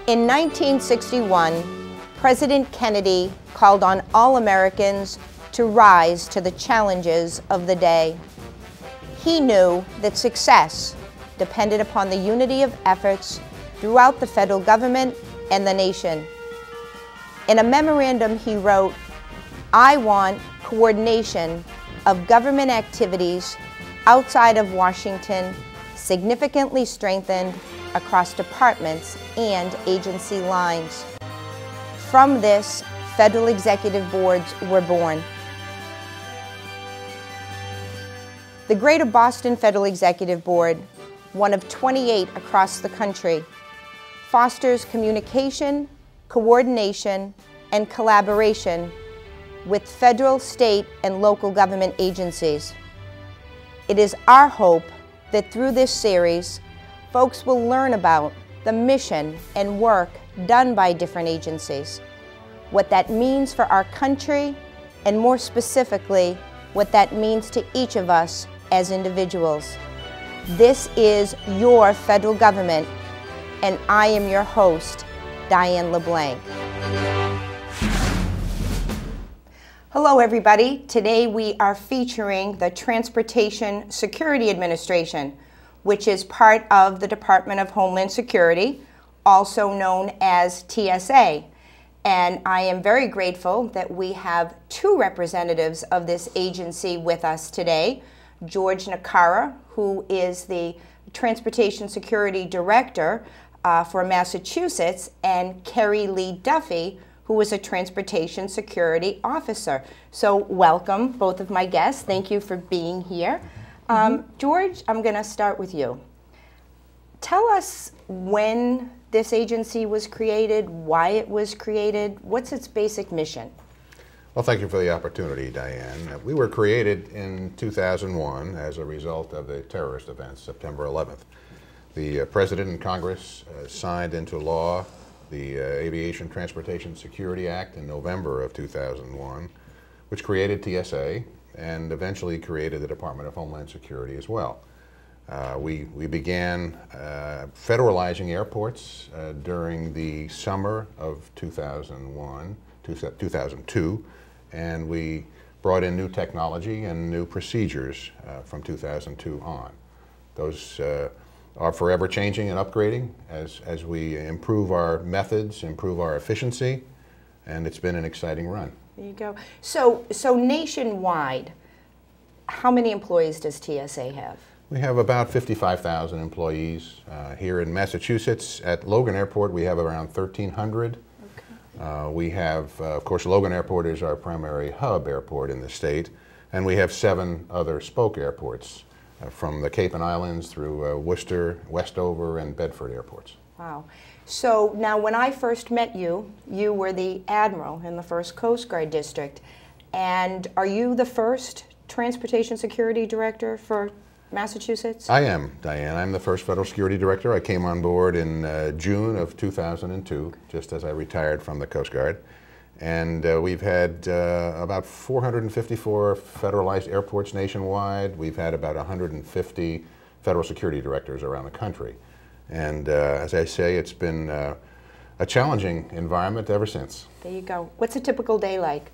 In 1961, President Kennedy called on all Americans to rise to the challenges of the day. He knew that success depended upon the unity of efforts throughout the federal government and the nation. In a memorandum he wrote, "I want coordination of government activities outside of Washington significantly strengthened across departments and agency lines." From this, federal executive boards were born. The Greater Boston Federal Executive Board, one of 28 across the country, fosters communication, coordination, and collaboration with federal, state, and local government agencies. It is our hope that through this series, folks will learn about the mission and work done by different agencies, what that means for our country, and more specifically, what that means to each of us as individuals. This is your federal government, and I am your host, Diane LeBlanc. Hello everybody. Today we are featuring the Transportation Security Administration, which is part of the Department of Homeland Security, also known as TSA. And I am very grateful that we have two representatives of this agency with us today. George Naccara, who is the Transportation Security Director for Massachusetts, and Kerrelee Duffy, who is a Transportation Security Officer. So welcome, both of my guests. Thank you for being here. George, I'm going to start with you. Tell us when this agency was created, why it was created, what's its basic mission? Well, thank you for the opportunity, Diane. We were created in 2001 as a result of the terrorist events, September 11th. The President and Congress signed into law the Aviation Transportation Security Act in November of 2001, which created TSA and eventually created the Department of Homeland Security as well. We began federalizing airports during the summer of 2002, and we brought in new technology and new procedures from 2002 on. Those are forever changing and upgrading as we improve our methods, improve our efficiency, and it's been an exciting run. There you go. So nationwide, how many employees does TSA have? We have about 55,000 employees. Here in Massachusetts at Logan Airport we have around 1,300. Okay. We have, of course, Logan Airport is our primary hub airport in the state, and we have 7 other spoke airports from the Cape and Islands through Worcester, Westover, and Bedford airports. Wow. So now when I first met you, you were the Admiral in the 1st Coast Guard District. And are you the first Transportation Security Director for Massachusetts? I am, Diane. I'm the first Federal Security Director. I came on board in June of 2002, just as I retired from the Coast Guard. And we've had about 454 federalized airports nationwide. We've had about 150 federal security directors around the country. And as I say, it's been a challenging environment ever since. There you go. What's a typical day like?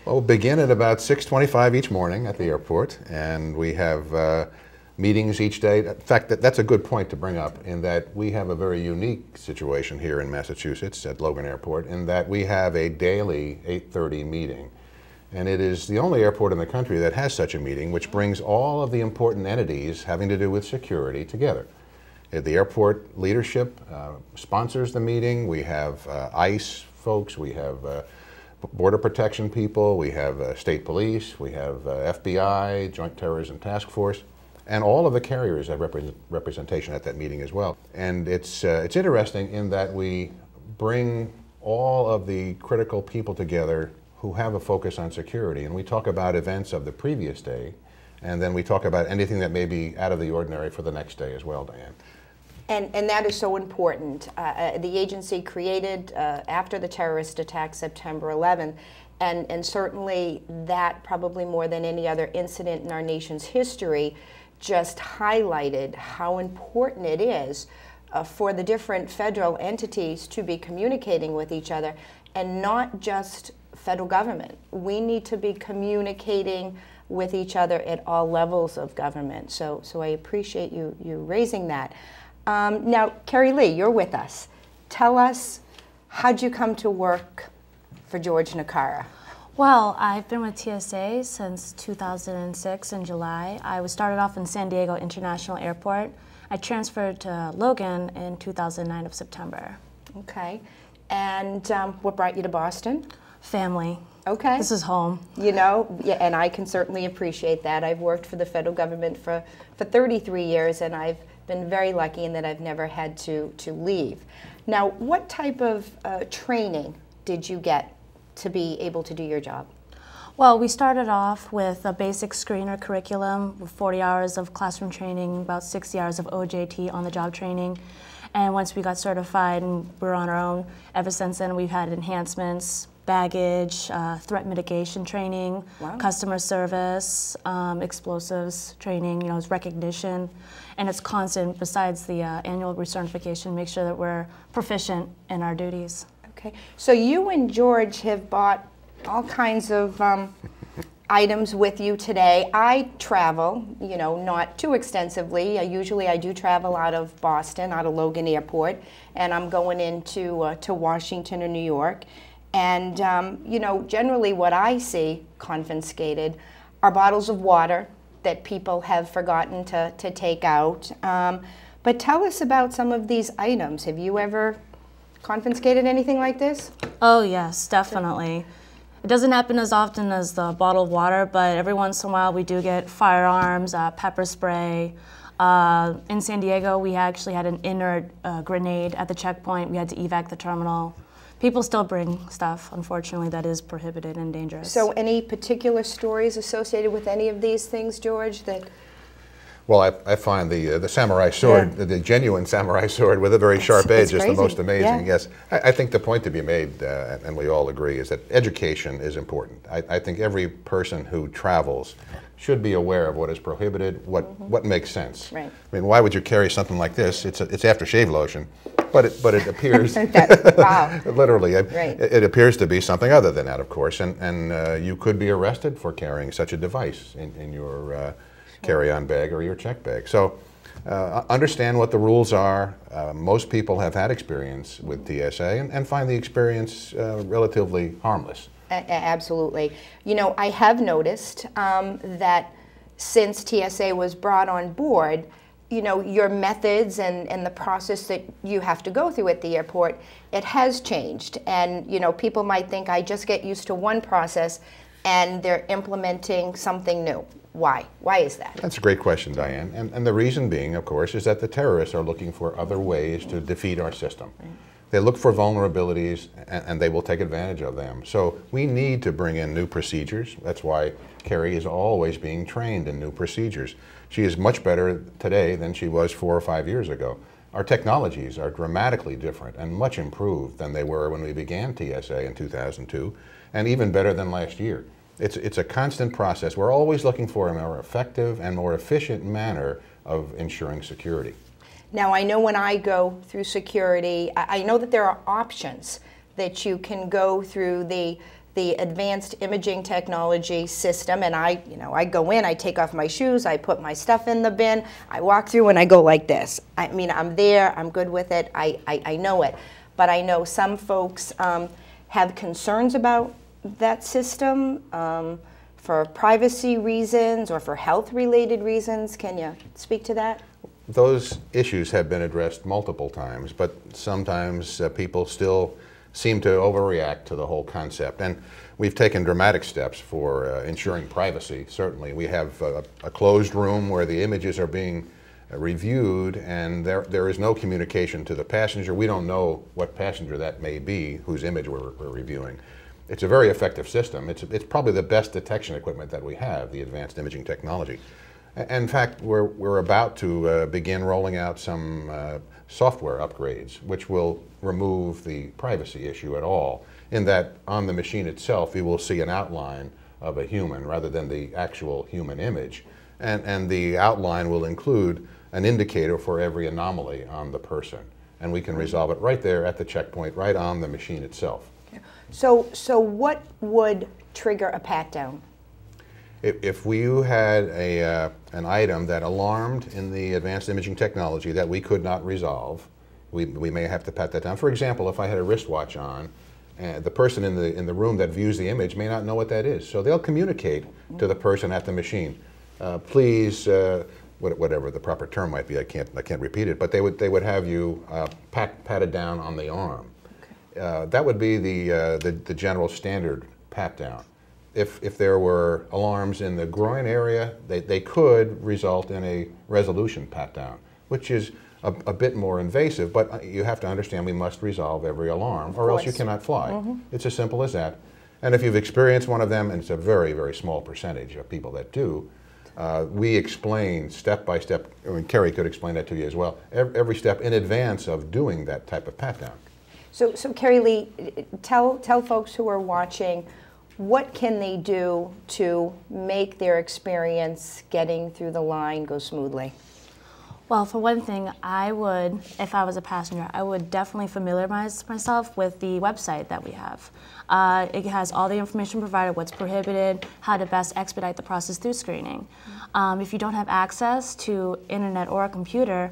Well, we'll begin at about 6:25 each morning at the airport, and we have meetings each day. In fact, that's a good point to bring up, in that we have a very unique situation here in Massachusetts at Logan Airport, in that we have a daily 8:30 meeting. And it is the only airport in the country that has such a meeting, which brings all of the important entities having to do with security together. The airport leadership sponsors the meeting. We have ICE folks, we have Border Protection people, we have state police, we have FBI, Joint Terrorism Task Force, and all of the carriers have representation at that meeting as well. And it's interesting in that we bring all of the critical people together who have a focus on security, and we talk about events of the previous day, and then we talk about anything that may be out of the ordinary for the next day as well, Diane. And that is so important. The agency created after the terrorist attack September 11th, and certainly that, probably more than any other incident in our nation's history, just highlighted how important it is for the different federal entities to be communicating with each other, and not just federal government. We need to be communicating with each other at all levels of government. So I appreciate you raising that. Now, Kerrelee, you're with us. Tell us, how'd you come to work for George Naccara? Well, I've been with TSA since 2006 in July. I started off in San Diego International Airport. I transferred to Logan in 2009 of September. Okay. And what brought you to Boston? Family. Okay. This is home. You know, yeah, and I can certainly appreciate that. I've worked for the federal government for 33 years, and I've been very lucky in that I've never had to leave. Now, what type of training did you get to be able to do your job? Well, we started off with a basic screener curriculum with 40 hours of classroom training, about 60 hours of OJT on-the-job training. And once we got certified and we're on our own, ever since then we've had enhancements, baggage, threat mitigation training, wow, customer service, explosives training, you know, it's recognition. And it's constant besides the annual recertification, make sure that we're proficient in our duties. Okay, so you and George have bought all kinds of items with you today. I travel, you know, not too extensively. Usually I do travel out of Boston, out of Logan Airport, and I'm going into to Washington or New York. And, you know, generally what I see confiscated are bottles of water that people have forgotten to take out. But tell us about some of these items. Have you ever confiscated anything like this? Oh yes, definitely. It doesn't happen as often as the bottle of water, but every once in a while we do get firearms, pepper spray. In San Diego, we actually had an inert grenade at the checkpoint. We had to evac the terminal. People still bring stuff, unfortunately, that is prohibited and dangerous. So any particular stories associated with any of these things, George, that... Well, I find the samurai sword, the genuine samurai sword with a very sharp edge is the most amazing. Yeah. Yes, I think the point to be made, and we all agree, is that education is important. I think every person who travels should be aware of what is prohibited, what makes sense. Right. I mean, why would you carry something like this? It's aftershave lotion, but it appears wow. literally right. it appears to be something other than that, of course, and you could be arrested for carrying such a device in your carry-on bag or your check bag. So understand what the rules are. Most people have had experience with TSA and find the experience relatively harmless. Absolutely. You know, I have noticed that since TSA was brought on board, you know, your methods and the process that you have to go through at the airport, it has changed. And, you know, people might think I just get used to one process and they're implementing something new. Why? Why is that? That's a great question, Diane. And the reason being, of course, is that the terrorists are looking for other ways to defeat our system. Right. They look for vulnerabilities and they will take advantage of them. So we need to bring in new procedures. That's why Kerry is always being trained in new procedures. She is much better today than she was 4 or 5 years ago. Our technologies are dramatically different and much improved than they were when we began TSA in 2002, and even better than last year. It's a constant process. We're always looking for a more effective and more efficient manner of ensuring security. Now, I know when I go through security, I know that there are options that you can go through the advanced imaging technology system, and I go in, I take off my shoes, I put my stuff in the bin, I walk through and I go like this. I mean, I'm there, I'm good with it, I know it. But I know some folks have concerns about that system for privacy reasons or for health-related reasons. Can you speak to that? Those issues have been addressed multiple times, but sometimes people still seem to overreact to the whole concept. And we've taken dramatic steps for ensuring privacy, certainly. We have a closed room where the images are being reviewed, and there is no communication to the passenger. We don't know what passenger that may be whose image we're reviewing. It's a very effective system. It's probably the best detection equipment that we have, the advanced imaging technology. In fact, we're about to begin rolling out some software upgrades, which will remove the privacy issue at all, in that on the machine itself you will see an outline of a human rather than the actual human image. And the outline will include an indicator for every anomaly on the person. And we can resolve it right there at the checkpoint, right on the machine itself. So what would trigger a pat-down? If you had an item that alarmed in the advanced imaging technology that we could not resolve, we may have to pat that down. For example, if I had a wristwatch on, the person in the room that views the image may not know what that is. So they'll communicate to the person at the machine, please, whatever the proper term might be, I can't repeat it, but they would have you patted down on the arm. Okay. That would be the general standard pat down. If there were alarms in the groin area, they could result in a resolution pat down, which is a bit more invasive, but you have to understand we must resolve every alarm or else you cannot fly. Mm-hmm. It's as simple as that. And if you've experienced one of them, and it's a very, very small percentage of people that do, we explain step by step, I mean, Kerry could explain that to you as well, every step in advance of doing that type of pat down. So Kerrelee, tell folks who are watching, what can they do to make their experience getting through the line go smoothly? Well, for one thing, I would, if I was a passenger, I would definitely familiarize myself with the website that we have. It has all the information provided, what's prohibited, how to best expedite the process through screening. If you don't have access to internet or a computer,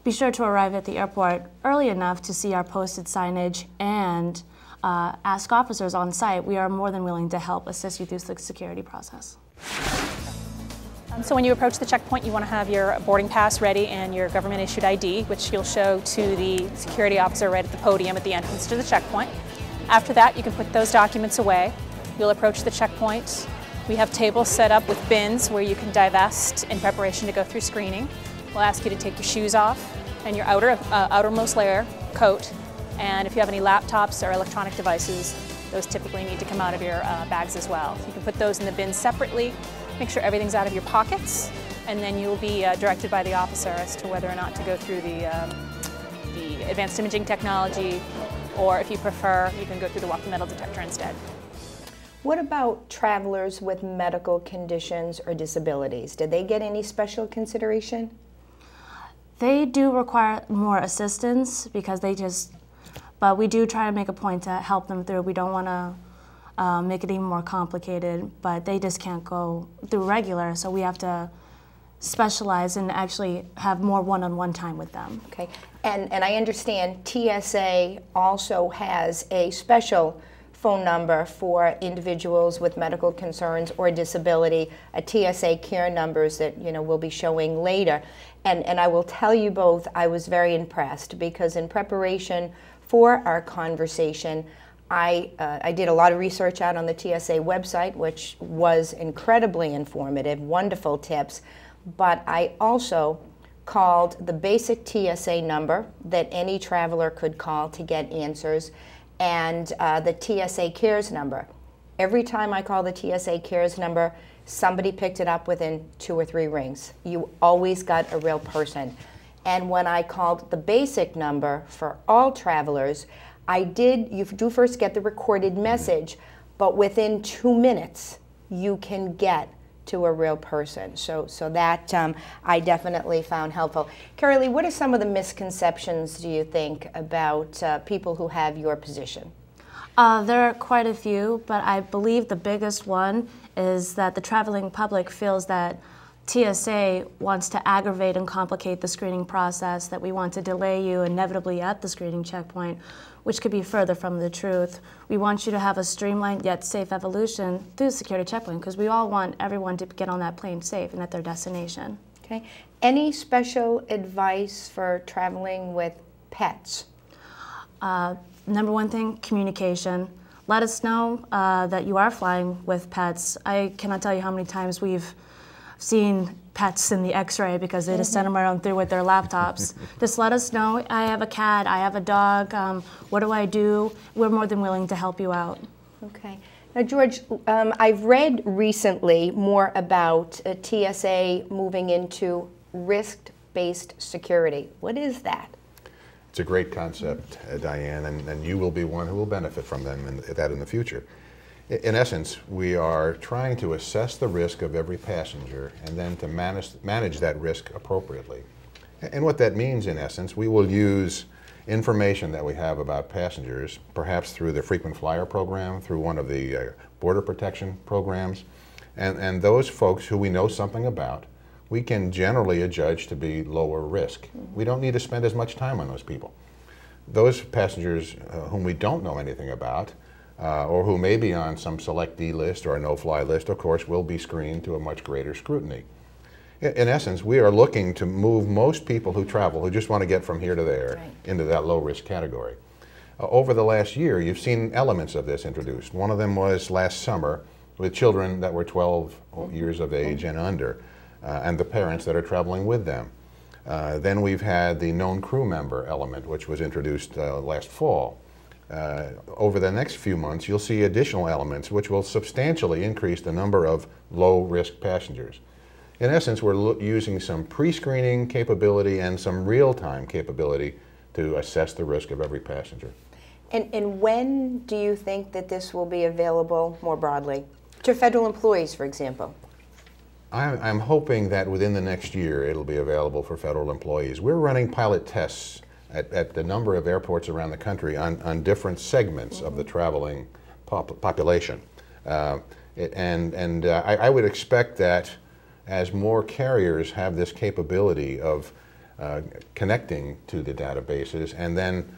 be sure to arrive at the airport early enough to see our posted signage and ask officers on site. We are more than willing to help assist you through the security process. So when you approach the checkpoint, you want to have your boarding pass ready and your government-issued ID, which you'll show to the security officer right at the podium at the entrance to the checkpoint. After that, you can put those documents away. You'll approach the checkpoint. We have tables set up with bins where you can divest in preparation to go through screening. We'll ask you to take your shoes off and your outermost layer, coat, and if you have any laptops or electronic devices, those typically need to come out of your bags as well. So you can put those in the bins separately. Make sure everything's out of your pockets, and then you'll be directed by the officer as to whether or not to go through the advanced imaging technology, or if you prefer, you can go through the walkie metal detector instead. What about travelers with medical conditions or disabilities? Did they get any special consideration? They do require more assistance because but we do try to make a point to help them through. We don't want to make it even more complicated, but they just can't go through regular, so we have to specialize and actually have more one-on-one time with them. Okay, and I understand TSA also has a special phone number for individuals with medical concerns or disability, a TSA care numbers that we'll be showing later. And I will tell you both, I was very impressed because in preparation for our conversation, I did a lot of research out on the TSA website, which was incredibly informative, wonderful tips, but I also called the basic TSA number that any traveler could call to get answers, and the TSA Cares number. Every time I called the TSA Cares number, somebody picked it up within 2 or 3 rings. You always got a real person. And when I called the basic number for all travelers, you do first get the recorded message, but within 2 minutes, you can get to a real person. So that I definitely found helpful. Kerrelee, what are some of the misconceptions, do you think, about people who have your position? There are quite a few, but I believe the biggest one is that the traveling public feels that TSA wants to aggravate and complicate the screening process, that we want to delay you inevitably at the screening checkpoint, which could be further from the truth. We want you to have a streamlined yet safe evolution through the security checkpoint because we all want everyone to get on that plane safe and at their destination. Okay. Any special advice for traveling with pets? Number one thing, communication. Let us know that you are flying with pets. I cannot tell you how many times we've seen pets in the x-ray because they just send them right on through with their laptops. Just let us know, I have a cat, I have a dog, what do I do? We're more than willing to help you out. Okay. Now, George, I've read recently more about TSA moving into risk-based security. What is that? It's a great concept, Diane, and you will be one who will benefit from them in the future. In essence, we are trying to assess the risk of every passenger and then to manage that risk appropriately. And what that means, in essence, we will use information that we have about passengers, perhaps through the frequent flyer program, through one of the border protection programs, and those folks who we know something about, we can generally adjudge to be lower risk. We don't need to spend as much time on those people. Those passengers whom we don't know anything about, or who may be on some selectee list or a no-fly list, of course, will be screened to a much greater scrutiny. In essence, we are looking to move most people who travel, who just want to get from here to there, into that low-risk category. Over the last year, you've seen elements of this introduced. One of them was last summer with children that were 12 years of age and under, and the parents that are traveling with them. Then we've had the known crew member element, which was introduced last fall. Over the next few months, you'll see additional elements which will substantially increase the number of low-risk passengers. In essence, we're using some pre-screening capability and some real-time capability to assess the risk of every passenger. And when do you think that this will be available more broadly? To federal employees, for example? I'm hoping that within the next year it'll be available for federal employees. We're running pilot tests at the number of airports around the country on different segments of the traveling population. I would expect that as more carriers have this capability of connecting to the databases and then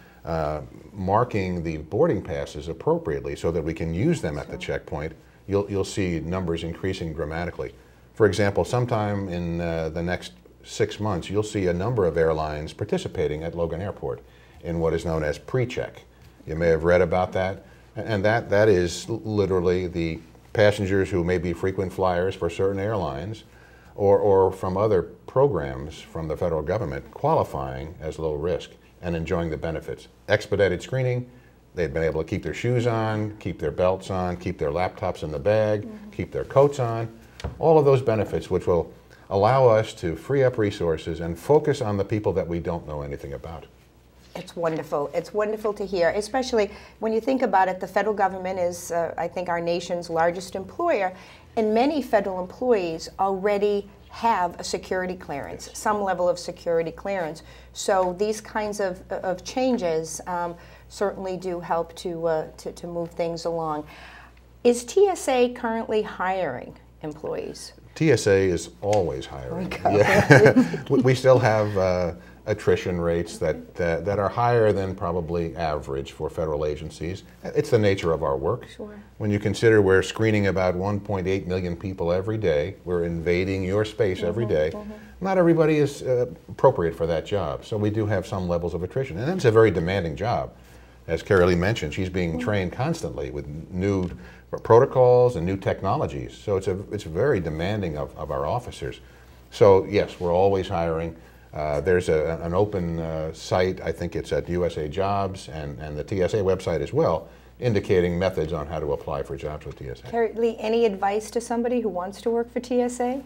marking the boarding passes appropriately so that we can use them at the checkpoint, you'll see numbers increasing dramatically. For example, sometime in the next 6 months, you'll see a number of airlines participating at Logan Airport in what is known as pre-check. You may have read about that, and that is literally the passengers who may be frequent flyers for certain airlines or from other programs from the federal government qualifying as low risk and enjoying the benefits. Expedited screening, they've been able to keep their shoes on, keep their belts on, keep their laptops in the bag, keep their coats on, all of those benefits which will allow us to free up resources and focus on the people that we don't know anything about. It's wonderful. It's wonderful to hear, especially when you think about it. The federal government is, I think, our nation's largest employer, and many federal employees already have a security clearance, some level of security clearance. So these kinds of changes certainly do help to move things along. Is TSA currently hiring employees? TSA is always hiring. Yeah. We still have attrition rates that are higher than probably average for federal agencies. It's the nature of our work. Sure. When you consider we're screening about 1.8 million people every day, we're invading your space every day, not everybody is appropriate for that job. So we do have some levels of attrition. And it's a very demanding job. As Kerrelee mentioned, she's being trained constantly with new protocols and new technologies. So it's very demanding of our officers. So yes, we're always hiring. There's an open site, I think it's at USA Jobs and the TSA website as well, indicating methods on how to apply for jobs with TSA. Kerrelee, any advice to somebody who wants to work for TSA?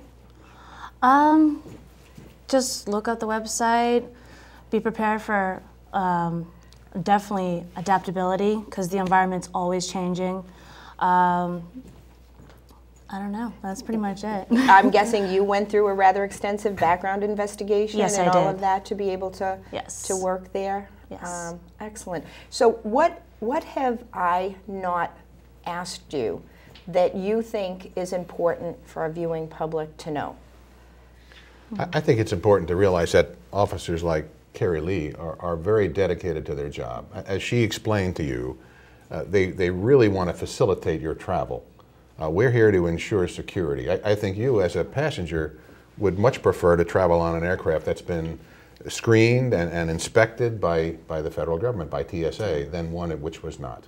Just look at the website, be prepared for definitely adaptability because the environment's always changing. I don't know. That's pretty much it. I'm guessing you went through a rather extensive background investigation and all of that to be able to to work there. Yes. Excellent. So what have I not asked you that you think is important for our viewing public to know? I think it's important to realize that officers like Kerrelee are very dedicated to their job. As she explained to you, they really want to facilitate your travel. We're here to ensure security. I think you, as a passenger, would much prefer to travel on an aircraft that's been screened and inspected by the federal government, by TSA, than one which was not.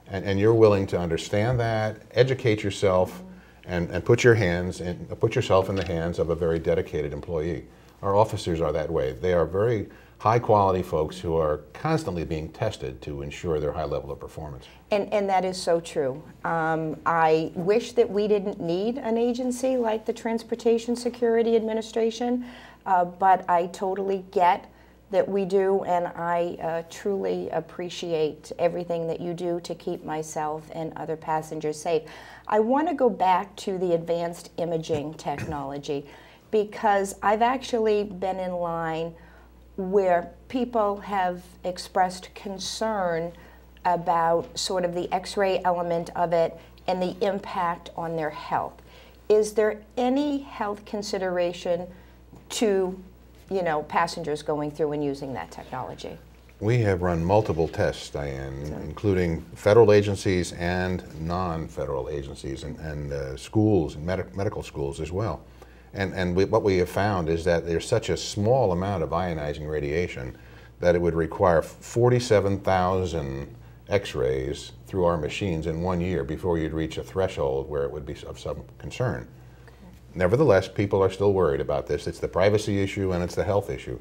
And you're willing to understand that, educate yourself, and put yourself in the hands of a very dedicated employee. Our officers are that way. They are very high-quality folks who are constantly being tested to ensure their high level of performance. And that is so true. I wish that we didn't need an agency like the Transportation Security Administration, but I totally get that we do, and I truly appreciate everything that you do to keep myself and other passengers safe. I want to go back to the advanced imaging technology because I've actually been in line where people have expressed concern about sort of the X-ray element of it and the impact on their health. Is there any health consideration to, you know, passengers going through and using that technology? We have run multiple tests, Diane, including federal agencies and non-federal agencies and schools and medical schools as well. And what we have found is that there's such a small amount of ionizing radiation that it would require 47,000 X-rays through our machines in 1 year before you'd reach a threshold where it would be of some concern. Okay. Nevertheless, people are still worried about this. It's the privacy issue and it's the health issue.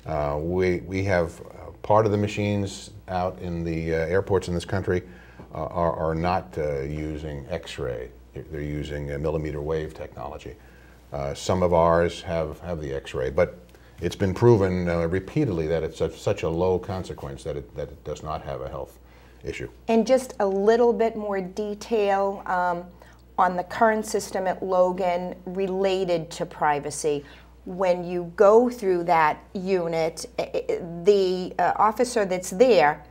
We have part of the machines out in the airports in this country are not using X-ray. They're using millimeter wave technology. Some of ours have the X-ray, but it's been proven repeatedly that it's such a low consequence that it does not have a health issue. And just a little bit more detail on the current system at Logan related to privacy. When you go through that unit, the officer that's there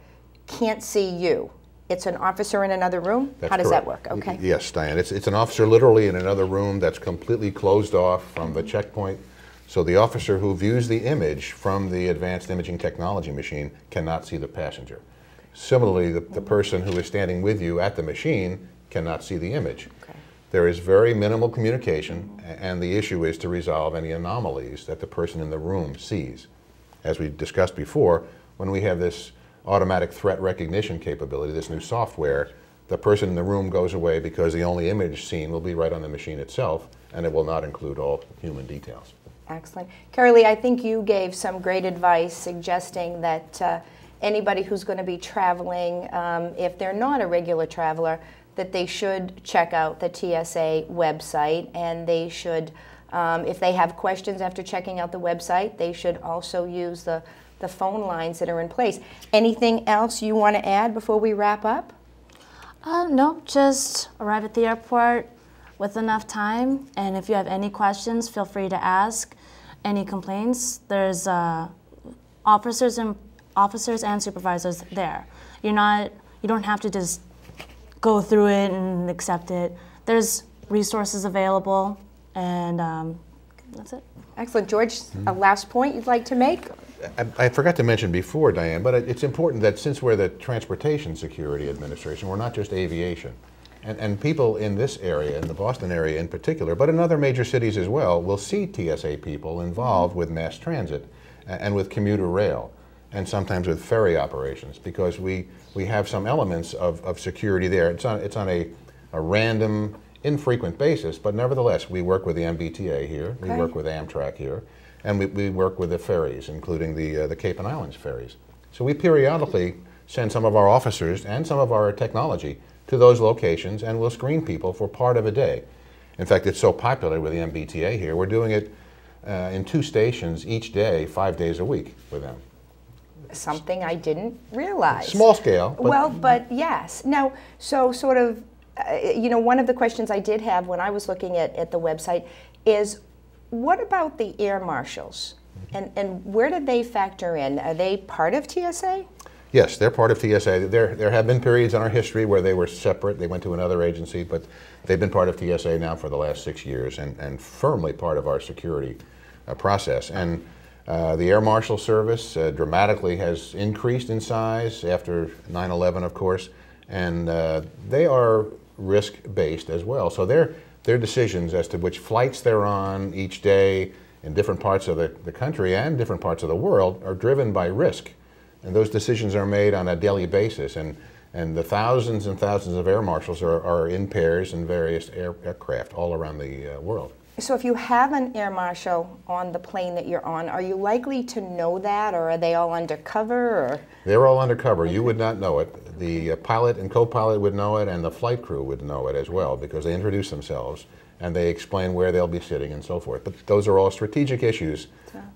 can't see you. It's an officer in another room? That's How does correct. that work? Okay. Yes, Diane. It's an officer literally in another room that's completely closed off from the checkpoint. So the officer who views the image from the advanced imaging technology machine cannot see the passenger. Similarly, the person who is standing with you at the machine cannot see the image. Okay. There is very minimal communication, and the issue is to resolve any anomalies that the person in the room sees. As we discussed before, when we have this automatic threat recognition capability, this new software, the person in the room goes away because the only image seen will be right on the machine itself, and it will not include all human details. Excellent. Kerrelee, I think you gave some great advice suggesting that anybody who's going to be traveling, if they're not a regular traveler, that they should check out the TSA website, and they should, if they have questions after checking out the website, they should also use the phone lines that are in place. Anything else you want to add before we wrap up? No, just arrive at the airport with enough time, and if you have any questions, feel free to ask. Any complaints, there's officers and supervisors there. You don't have to just go through it and accept it. There's resources available, and that's it. Excellent. George, a last point you'd like to make? I forgot to mention before, Diane, but it's important that since we're the Transportation Security Administration, we're not just aviation. And people in this area, in the Boston area in particular, but in other major cities as well, will see TSA people involved with mass transit and with commuter rail, and sometimes with ferry operations, because we have some elements of security there. It's on a random, infrequent basis, but nevertheless, we work with the MBTA here, we work with Amtrak here, and we work with the ferries, including the Cape and Islands ferries. So we periodically send some of our officers and some of our technology to those locations, and we'll screen people for part of a day. In fact, it's so popular with the MBTA here, we're doing it in 2 stations each day, 5 days a week with them. Something I didn't realize. Small scale. But yes. Now, so sort of, you know, one of the questions I did have when I was looking at the website is, what about the air marshals? And where did they factor in? Are they part of TSA? Yes, they're part of TSA. There have been periods in our history where they were separate. They went to another agency, but they've been part of TSA now for the last 6 years and firmly part of our security process. And the Air Marshal Service dramatically has increased in size after 9/11, of course, and they are risk-based as well. So their decisions as to which flights they're on each day in different parts of the country and different parts of the world are driven by risk. And those decisions are made on a daily basis, and the thousands and thousands of air marshals are in pairs in various aircraft all around the world. So if you have an air marshal on the plane that you're on, are you likely to know that, or are they all undercover? Or? They're all undercover. You would not know it. The pilot and co-pilot would know it, and the flight crew would know it as well, because they introduce themselves and they explain where they'll be sitting and so forth. But those are all strategic issues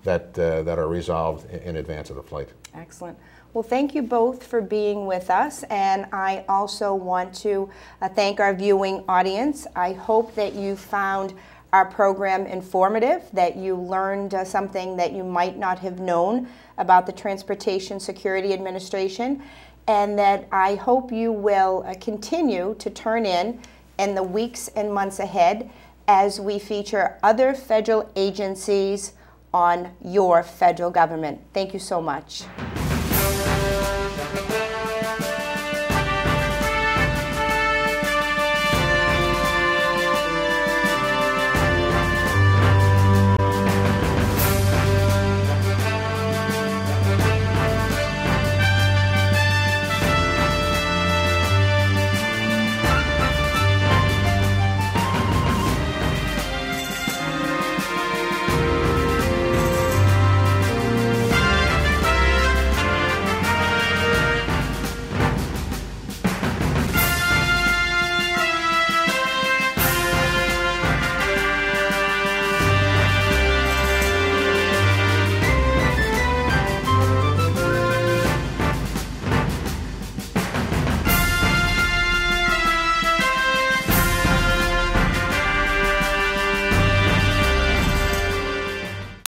that are resolved in advance of the flight. Excellent. Well, thank you both for being with us, and I also want to thank our viewing audience. I hope that you found our program informative, that you learned something that you might not have known about the Transportation Security Administration, and that I hope you will continue to turn in the weeks and months ahead as we feature other federal agencies on your federal government. Thank you so much.